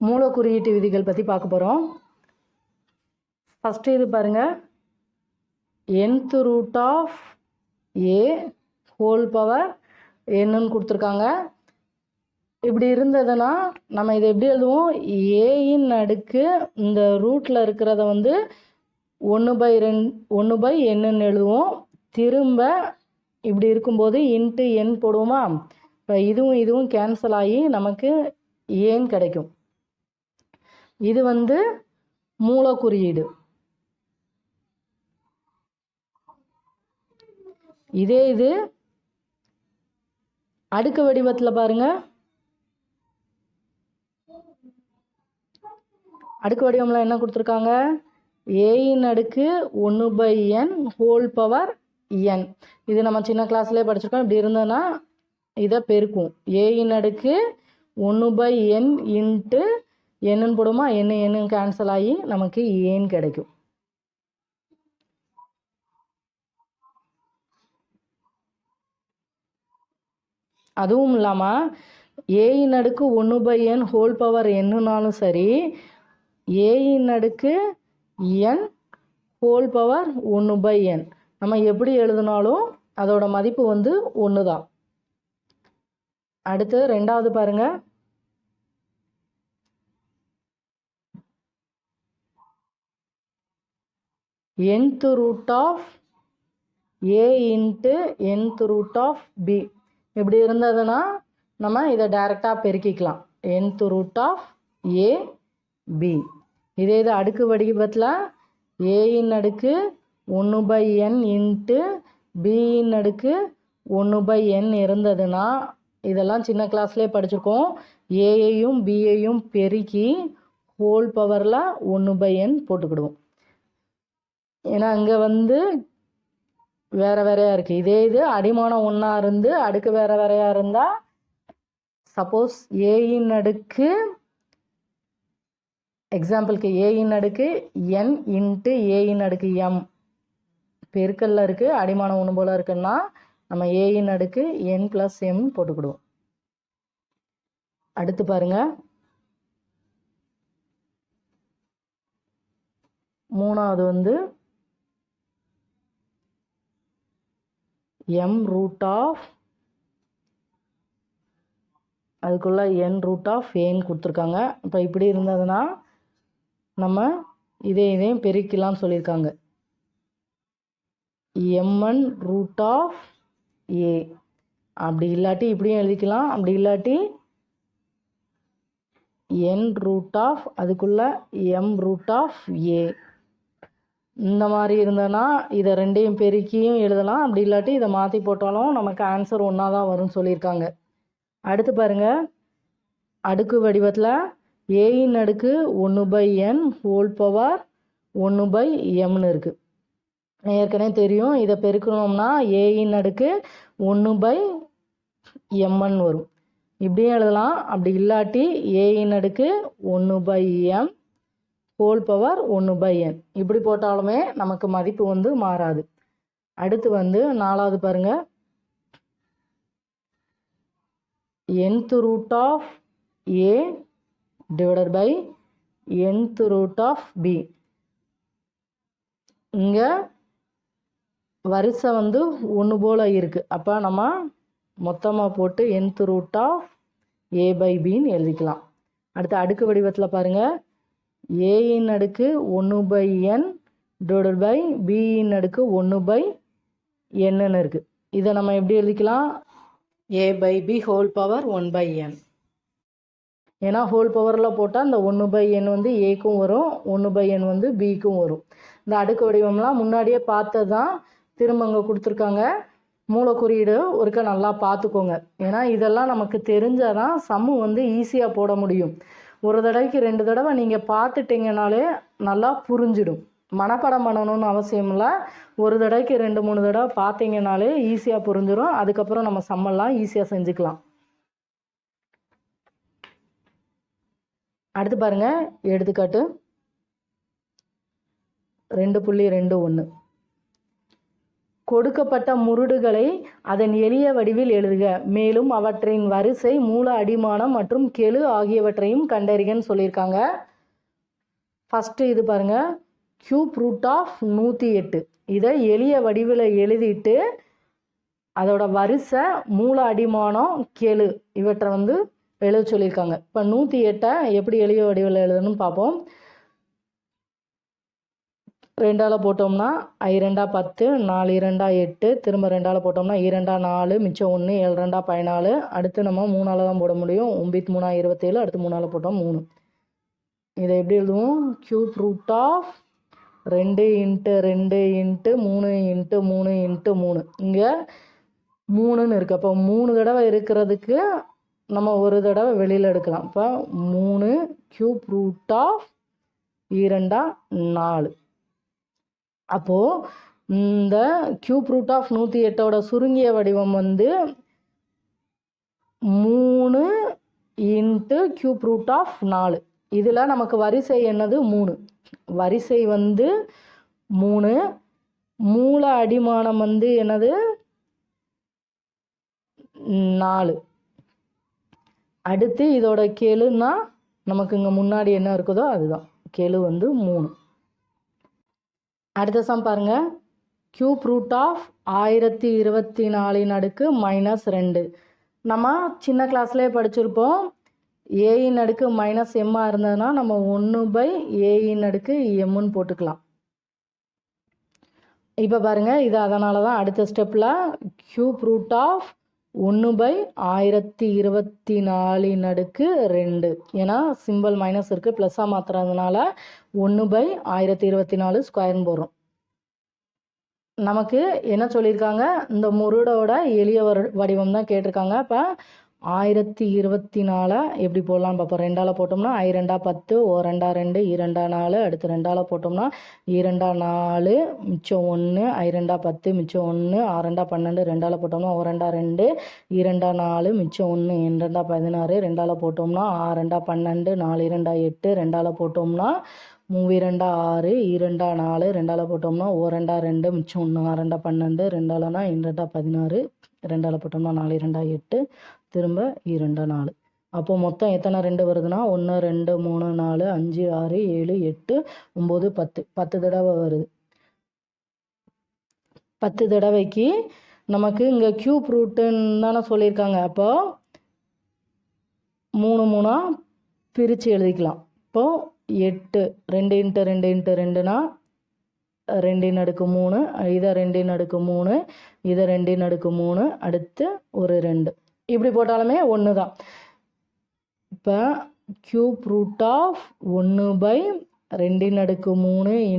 மூல குறியீட்டு விதிகள் பற்றி பார்க்க போகிறோம். ஃபஸ்ட்டு இது பாருங்கள், nth root of a whole power என்னன்னு கொடுத்துருக்காங்க. இப்படி இருந்ததுன்னா நம்ம இதை எப்படி எழுதுவோம்? ஏயின் அடுக்கு இந்த ரூட்டில் இருக்கிறத வந்து 1/n எழுதுவோம். திரும்ப இப்படி இருக்கும்போது இன்ட்டு என் போடுவோமா? இப்போ இதுவும் கேன்சல் ஆகி நமக்கு ஏன் கிடைக்கும். இது வந்து மூல குறியீடு. இதே இது அடுக்கு வடிவத்தில் பாருங்க. அடுக்கு வடிவம்ல என்ன கொடுத்துருக்காங்க? ஏயின் அடுக்கு 1/n ஹோல் பவர் n. இது நம்ம சின்ன கிளாஸ்லேயே படிச்சிருக்கோம். இப்படி இருந்ததுன்னா இதை பெருக்கும். ஏயின் அடுக்கு 1/n இன்ட்டு என்னன்னு போடுமா? என்ன கேன்சல் ஆகி நமக்கு ஏன் கிடைக்கும். அதுவும் இல்லாமல் ஏயின் அடுக்கு 1/n ஹோல் பவர் என்னன்னாலும் சரி, ஏயின் அடுக்கு n ஹோல் பவர் 1/n நம்ம எப்படி எழுதினாலும் அதோட மதிப்பு வந்து 1 தான். அடுத்து ரெண்டாவது பாருங்க, nth root of a into nth root of b. இப்படி இருந்ததுன்னா நம்ம இதை டைரெக்டாக பெருக்கிக்கலாம். nth root of a b. இதே இது அடுக்கு வடிவத்தில் ஏயின் அடுக்கு 1/n இன்ட்டு பியின் அடுக்கு 1/n இருந்ததுன்னா, இதெல்லாம் சின்ன கிளாஸ்லேயே படிச்சிருக்கோம், ஏயையும் பியையும் பெருக்கி ஹோல் பவரில் 1/n போட்டுக்கிடுவோம். ஏன்னா இங்கே வந்து வேறு வேறையாக இருக்குது. இதே இது அடிமானம் ஒன்றா இருந்து அடுக்கு வேறு வேறையாக இருந்தால், சப்போஸ் ஏயின் அடுக்கு எக்ஸாம்பிளுக்கு ஏயின் அடுக்கு n இன்ட்டு ஏயின் அடுக்கு m பெருக்கல்ல இருக்குது, அடிமானம் ஒன்று போல் இருக்குன்னா நம்ம ஏயின் அடுக்கு n + m போட்டுக்கிடுவோம். அடுத்து பாருங்க, மூணாவது வந்து m ரூட் ஆஃப் அதுக்குள்ள n ரூட் ஆஃப் ஏன்னு கொடுத்துருக்காங்க. இப்போ இப்படி இருந்ததுன்னா நம்ம இதையும் பெருக்கலாம்னு சொல்லியிருக்காங்க. mn ரூட் ஆஃப் ஏ. அப்படி இல்லாட்டி இப்படியும் எழுதிக்கலாம். அப்படி இல்லாட்டி n ரூட் ஆஃப் அதுக்குள்ள m ரூட் ஆஃப் ஏ. இந்த மாதிரி இருந்ததுன்னா இதை ரெண்டையும் பெருக்கியும் எழுதலாம். அப்படி இல்லாட்டி இதை மாற்றி போட்டாலும் நமக்கு ஆன்சர் ஒன்றா தான் வரும்னு சொல்லியிருக்காங்க. அடுத்து பாருங்க, அடுக்கு வடிவத்தில் ஏயின் அடுக்கு 1/n ஹோல் பவர் 1/mன்னு இருக்குது. ஏற்கனவே தெரியும், இதை பெருக்கணும்னா ஏயின் அடுக்கு 1/mn வரும். இப்படியும் எழுதலாம். அப்படி இல்லாட்டி ஏயின் அடுக்கு 1/m ஹோல் பவர் 1/n இப்படி போட்டாலுமே நமக்கு மதிப்பு வந்து மாறாது. அடுத்து வந்து நாலாவது பாருங்க, nth root of a divided by nth root of b. இங்கே வரிசை வந்து ஒன்று போல் இருக்குது. அப்போ நம்ம மொத்தமாக போட்டு nth root of A by பின்னு எழுதிக்கலாம். அடுத்து அடுக்கு வடிவத்தில் பாருங்கள், ஏயின் அடுக்கு 1/n டிவைடட் பை பியின் அடுக்கு 1/nன்னு இருக்குது. இதை நம்ம எப்படி எழுதிக்கலாம்? A by B whole power 1/n. ஏன்னா ஹோல் பவரில் போட்டால் இந்த 1/n வந்து ஏக்கும் வரும், 1/n வந்து பிக்கும் வரும். இந்த அடுக்கு வடிவம்லாம் முன்னாடியே பார்த்தது தான், திரும்ப அங்கே கொடுத்துருக்காங்க. மூல குறியீடு ஒருக்க நல்லா பார்த்துக்கோங்க. ஏன்னா இதெல்லாம் நமக்கு தெரிஞ்சால் தான் சம்மு வந்து ஈஸியாக போட முடியும். ஒரு தடவைக்கு 2 தடவை நீங்கள் பார்த்துட்டிங்கனாலே நல்லா புரிஞ்சிடும். மனப்பாடம் பண்ணணும்னு அவசியம் இல்லை. ஒரு தடவைக்கு 2-3 தடவை பார்த்தீங்கனாலே ஈஸியாக புரிஞ்சிடும். அதுக்கப்புறம் நம்ம சம்மெல்லாம் ஈஸியாக செஞ்சுக்கலாம். அடுத்து பாருங்க, எடுத்துக்காட்டு 2.21. கொடுக்கப்பட்ட முருடுகளை அதன் எளிய வடிவில் எழுதுக. மேலும் அவற்றின் வரிசை, மூல அடிமானம் மற்றும் கெழு ஆகியவற்றையும் கண்டறிகன்னு சொல்லியிருக்காங்க. ஃபஸ்ட்டு இது பாருங்க, கியூப் ரூட் ஆஃப் 108. இதை எளிய வடிவில் எழுதிட்டு அதோட வரிசை, மூல அடிமானம், கெழு இவற்றை வந்து எழுத சொல்லியிருக்காங்க. இப்போ 108 எப்படி எளிய வடிவில் எழுதணும்னு பார்ப்போம். 2ஆல் போட்டோம்னா 2 10, 4 2 8, திரும்ப 2ஆல் போட்டோம்னா 2 4, மிச்சம் 1, 7 2 14. அடுத்து நம்ம 3ஆல் தான் போட முடியும். 9 3 27, அடுத்து 3ஆல் போட்டோம் 3. இதை எப்படி எழுதுவோம்? Cube root of 2 × 2 × 3 × 3 × 3. இங்கே 3ன்னு இருக்குது. அப்போ 3 தடவை இருக்கிறதுக்கு நம்ம ஒரு தடவை வெளியில் எடுக்கலாம். இப்போ 3 கியூப் ரூட் ஆஃப் 2 4. அப்போது இந்த கியூப் ரூட் ஆஃப் 108ஓட சுருங்கிய வடிவம் வந்து 3 × கியூப் ரூட் ஆஃப் 4. இதில் நமக்கு வரிசை என்னது? 3. வரிசை வந்து 3. மூல அடிமானம் வந்து என்னது? 4. அடுத்து இதோட கெழுன்னா நமக்கு இங்கே முன்னாடி என்ன இருக்குதோ அதுதான். கெழு வந்து 3. அடுத்த சம் பாருங்க, கியூப் ரூட் ஆஃப் 1024 -2. நம்ம சின்ன கிளாஸ்லேயே படிச்சிருப்போம். a⁻m இருந்ததுன்னா நம்ம 1/a⁻m போட்டுக்கலாம். இப்போ பாருங்க, இது அதனால தான் அடுத்த ஸ்டெப்பில் கியூப் ரூட் ஆஃப் 1/1024 ஏன்னா சிம்பிள் மைனஸ் இருக்குது, ப்ளஸ்ஸாக மாற்றுறதுனால 1/1024 ஸ்கொயர்னு போடுறோம். நமக்கு என்ன சொல்லியிருக்காங்க? இந்த முருடோட எளிய வடிவம் தான் கேட்டிருக்காங்க. இப்போ 1024 எப்படி போடலான்னு பார்ப்போம். 2ஆல் போட்டோம்னா 2 10, 1 2, 2 4. அடுத்து 2ஆல் போட்டோம்னா 2 4, மிச்சம் 1, 2 10, மிச்சம் 1, 6 12. 2ஆல் போட்டோம்னா 1 2, 2 4, மிச்சம் 1, 2 16. 2ஆல் போட்டோம்னா 6 12, 4 2 8. 2ஆல் போட்டோம்னா 3 2 6, 2 4. 2ஆல் போட்டோம்னா 1 2, மிச்சம் 1, 6 12. 2ஆல்னா 2 16. 2ஆல் போட்டோம்னா 4 2 8, திரும்ப 2 4. அப்போ மொத்தம் எத்தனை 2 வருதுன்னா 1 2 3 4 5 6 7 8 9 10. 10 தடவை வருது. 10 தடவைக்கு நமக்கு இங்கே கியூப் ரூட்டுன்னு தானே சொல்லியிருக்காங்க. அப்போ 3 3 பிரித்து எழுதிக்கலாம். இப்போது 8 2 × 2 × 2னா 2√3, இதை 2√3, இதை 2√3, அடுத்து ஒரு 2. இப்படி போட்டாலுமே 1 தான். இப்போ கியூப் ரூட் ஆஃப் 1/2√3 × 2√3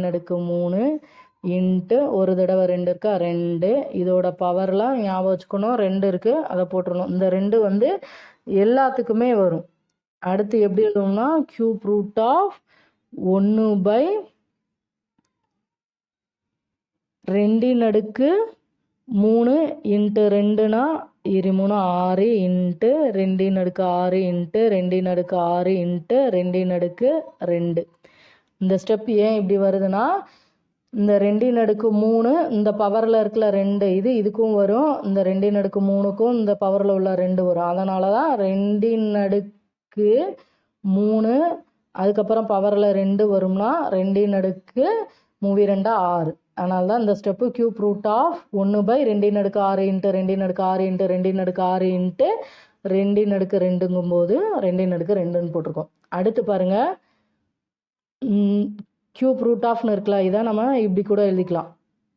× 2√3 ஒரு தடவை 2 இருக்கா 2. இதோட பவர்லாம் ஞாபகம் வச்சுக்கணும். 2 இருக்குது, அதை போட்டுடணும். இந்த 2 வந்து எல்லாத்துக்குமே வரும். அடுத்து எப்படி எழுதுவோம்னா கியூப் ரூட் ஆஃப் 1/2√3 × 2னா 23 6 × 2√6 × 2√2. இந்த ஸ்டெப் ஏன் இப்படி வருதுன்னா, இந்த 2√3 இந்த பவரில் இருக்கிற 2 இதுக்கும் வரும், இந்த 2√3க்கும் இந்த பவரில் உள்ள 2 வரும். அதனால தான் 2√3 அதுக்கப்புறம் பவரில் 2 வரும்னா 2√3 2 6. அதனால தான் இந்த ஸ்டெப்பு கியூப் ரூட் ஆஃப் 1/2√6 × 2√6 × 2√2ங்கும்போது 2√2ன்னு போட்டிருக்கோம். அடுத்து பாருங்க, கியூப் ரூட் ஆஃப்னு இருக்கலாம். இதை நம்ம இப்படி கூட எழுதிக்கலாம்.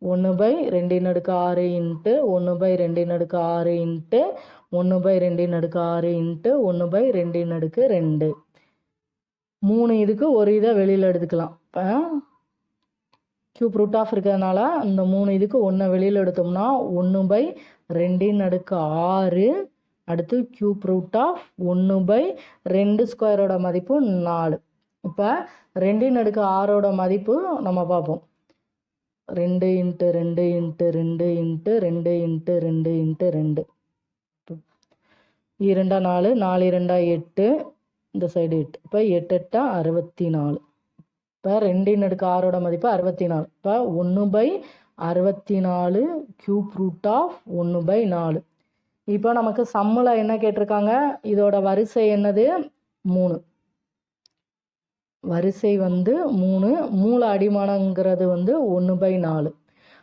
1/2√6 × 1/2√6 × 1/2√6 × 1/2√2. 3 இதுக்கு ஒரு இதை வெளியில் எடுத்துக்கலாம். இப்போ கியூப் ரூட் ஆஃப் இருக்கிறதுனால இந்த 3 இதுக்கு 1 வெளியில் எடுத்தோம்னா 1/2√6. அடுத்து கியூப் ரூட் ஆஃப் 1/2² மதிப்பு 4. இப்போ 2√6ஓட மதிப்பு நம்ம பார்ப்போம். 2 × 2 × 2 × 2 × 2 × 2. 2 4, 4 2 8, இந்த சைடு 8. இப்போ 8 8 64. இப்போ 2 × 6 மதிப்பு 64. இப்போ 1/64 கியூப் ரூட் ஆஃப் 1/4. இப்போ நமக்கு சம்மில் என்ன கேட்டிருக்காங்க, இதோட வரிசை என்னது 3. வரிசை வந்து 3, மூல அடிமானங்கிறது வந்து 1/4.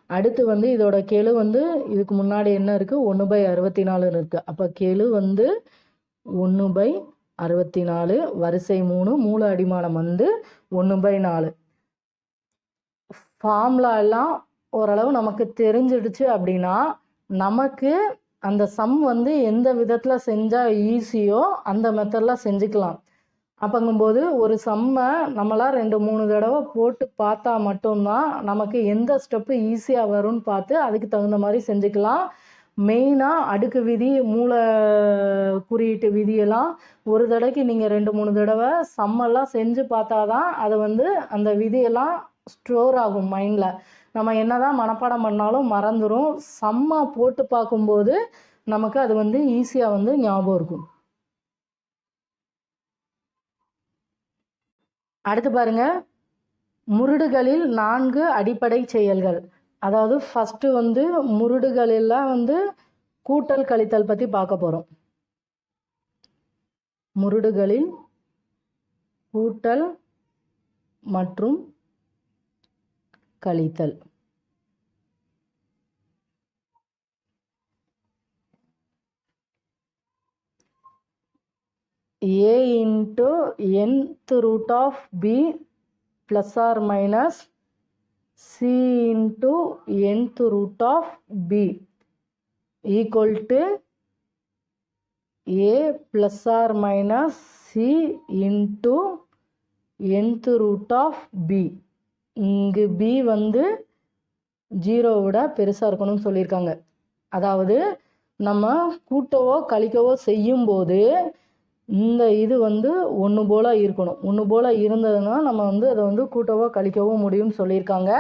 அடுத்து வந்து இதோட கெழு வந்து இதுக்கு முன்னாடி என்ன இருக்குது 1/64 இருக்குது. அப்போ கெழு வந்து 1/64, வரிசை 3, மூல அடிமானம் வந்து 1/4. ஃபார்முலா எல்லாம் ஓரளவு நமக்கு தெரிஞ்சிடுச்சு அப்படின்னா நமக்கு அந்த சம் வந்து எந்த விதத்தில் செஞ்சால் ஈஸியோ அந்த மெத்தடில் செஞ்சுக்கலாம். அப்பங்கும்போது ஒரு சம்மை நம்மளாம் 2-3 தடவை போட்டு பார்த்தா மட்டும்தான் நமக்கு எந்த ஸ்டெப்பு ஈஸியாக வரும்னு பார்த்து அதுக்கு தகுந்த மாதிரி செஞ்சுக்கலாம். மெயினாக அடுக்கு விதி, மூல குறியீட்டு விதியெல்லாம் ஒரு தடவைக்கு நீங்கள் 2-3 தடவை சம்மெல்லாம் செஞ்சு பார்த்தா தான் அது வந்து அந்த விதியெல்லாம் ஸ்டோர் ஆகும் மைண்டில். நம்ம என்ன தான் மனப்பாடம் பண்ணாலும் மறந்துடும். சம்மை போட்டு பார்க்கும்போது நமக்கு அது வந்து ஈஸியாக வந்து ஞாபகம் இருக்கும். அடுத்து பாருங்க, முருடுகளில் 4 அடிப்படை செயல்கள். அதாவது ஃபஸ்ட்டு வந்து முருடுகளெல்லாம் வந்து கூட்டல் கழித்தல் பற்றி பார்க்க போகிறோம். முருடுகளில் கூட்டல் மற்றும் கழித்தல். a into nth root of b plus or minus c into nth root of b equal to a plus or minus c into nth root of b. இங்கு b வந்து 0 விட பெருசாக இருக்கணும்னு சொல்லியிருக்காங்க. அதாவது நம்ம கூட்டவோ கழிக்கவோ செய்யும்போது இந்த இது வந்து 1 போல் இருக்கணும். 1 போல் இருந்ததுன்னா நம்ம வந்து அதை வந்து கூட்டவோ கழிக்கவோ முடியும்னு சொல்லியிருக்காங்க.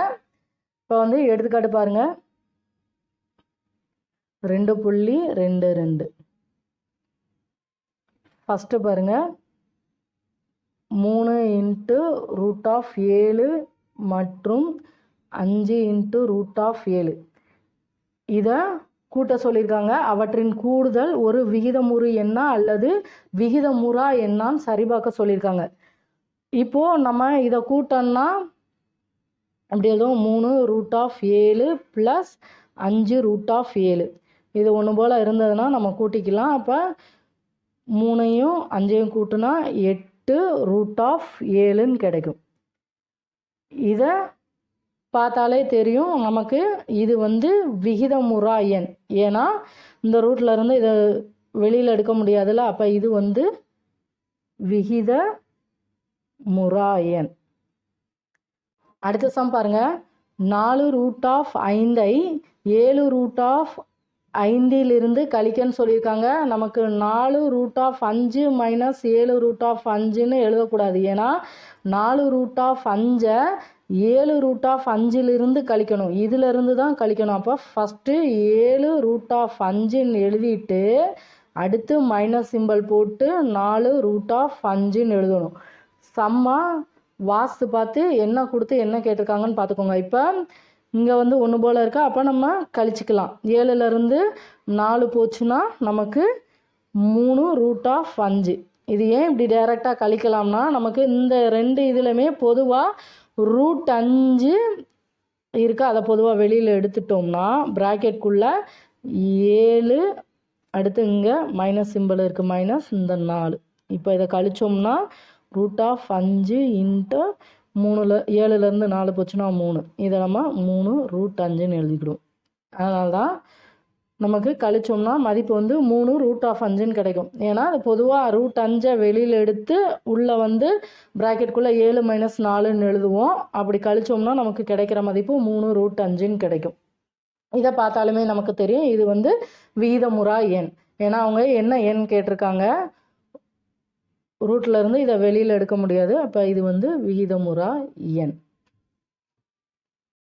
இப்போ வந்து எடுத்துக்காட்டு பாருங்கள், 2.22. ஃபஸ்ட்டு பாருங்கள், 3 × √7 மற்றும் 5 × √7 இதை கூட்ட சொல்லியிருக்காங்க. அவற்றின் கூடுதல் ஒரு விகிதமுறு எண்ணா அல்லது விகிதமுறா எண்ணான்னு சரிபார்க்க சொல்லியிருக்காங்க. இப்போது நம்ம இதை கூட்டோம்னா அப்படி எதுவும் 3 √7 + 5 √7 இது 1 போல் இருந்ததுன்னா நம்ம கூட்டிக்கலாம். அப்போ 3ஐயும் 5ஐயும் கூட்டினா 8 √7ன்னு கிடைக்கும். இதை பார்த்தாலே தெரியும் நமக்கு இது வந்து விகிதமுறா எண். ஏன்னா இந்த ரூட்டில் இருந்து இதை வெளியில் எடுக்க முடியாதுல்ல. அப்போ இது வந்து விகிதமுறா எண். அடுத்த சம் பாருங்க, 4 √5ஐ 7 √5 கழிக்கன்னு சொல்லியிருக்காங்க. நமக்கு 4 √5 - 7 √5ன்னு எழுதக்கூடாது. ஏன்னா 4 √5ஐ 7 √5 கழிக்கணும். இதிலிருந்து தான் கழிக்கணும். அப்போ ஃபஸ்ட்டு 7 √5ன்னு எழுதிட்டு அடுத்து மைனஸ் சிம்பிள் போட்டு 4 √5ன்னு எழுதணும். சம்மா வாஸ்து பார்த்து என்ன கொடுத்து என்ன கேட்டிருக்காங்கன்னு பார்த்துக்கோங்க. இப்போ இங்கே வந்து 1 போல் இருக்கா, அப்போ நம்ம கழிச்சிக்கலாம். 7லேருந்து 4 போச்சுன்னா நமக்கு 3 √5. இது ஏன் இப்படி டைரெக்டாக கழிக்கலாம்னா நமக்கு இந்த 2 இதுலையுமே பொதுவாக √5 இருக்குது. அதை பொதுவாக வெளியில் எடுத்துட்டோம்னா ப்ராக்கெட்குள்ளே 7 அடுத்து இங்கே மைனஸ் சிம்பிள் இருக்குது, மைனஸ் இந்த 4. இப்போ இதை கழிச்சோம்னா √5 × 3 7லேருந்து 4 போச்சுன்னா 3. இதை நம்ம 3 √5ன்னு எழுதிக்கிடுவோம். அதனால தான் நமக்கு கழிச்சோம்னா மதிப்பு வந்து 3 √5ன்னு கிடைக்கும். ஏன்னா அது பொதுவாக √5ஐ வெளியில் எடுத்து உள்ளே வந்து ப்ராக்கெட்குள்ளே 7 - 4ன்னு எழுதுவோம். அப்படி கழிச்சோம்னா நமக்கு கிடைக்கிற மதிப்பு 3 √5ன்னு கிடைக்கும். இதை பார்த்தாலுமே நமக்கு தெரியும் இது வந்து விகிதமுறா எண். ஏன்னா அவங்க என்ன எண் கேட்டிருக்காங்க, ரூட்டில் இருந்து இதை வெளியில் எடுக்க முடியாது. அப்போ இது வந்து விகிதமுறா எண்.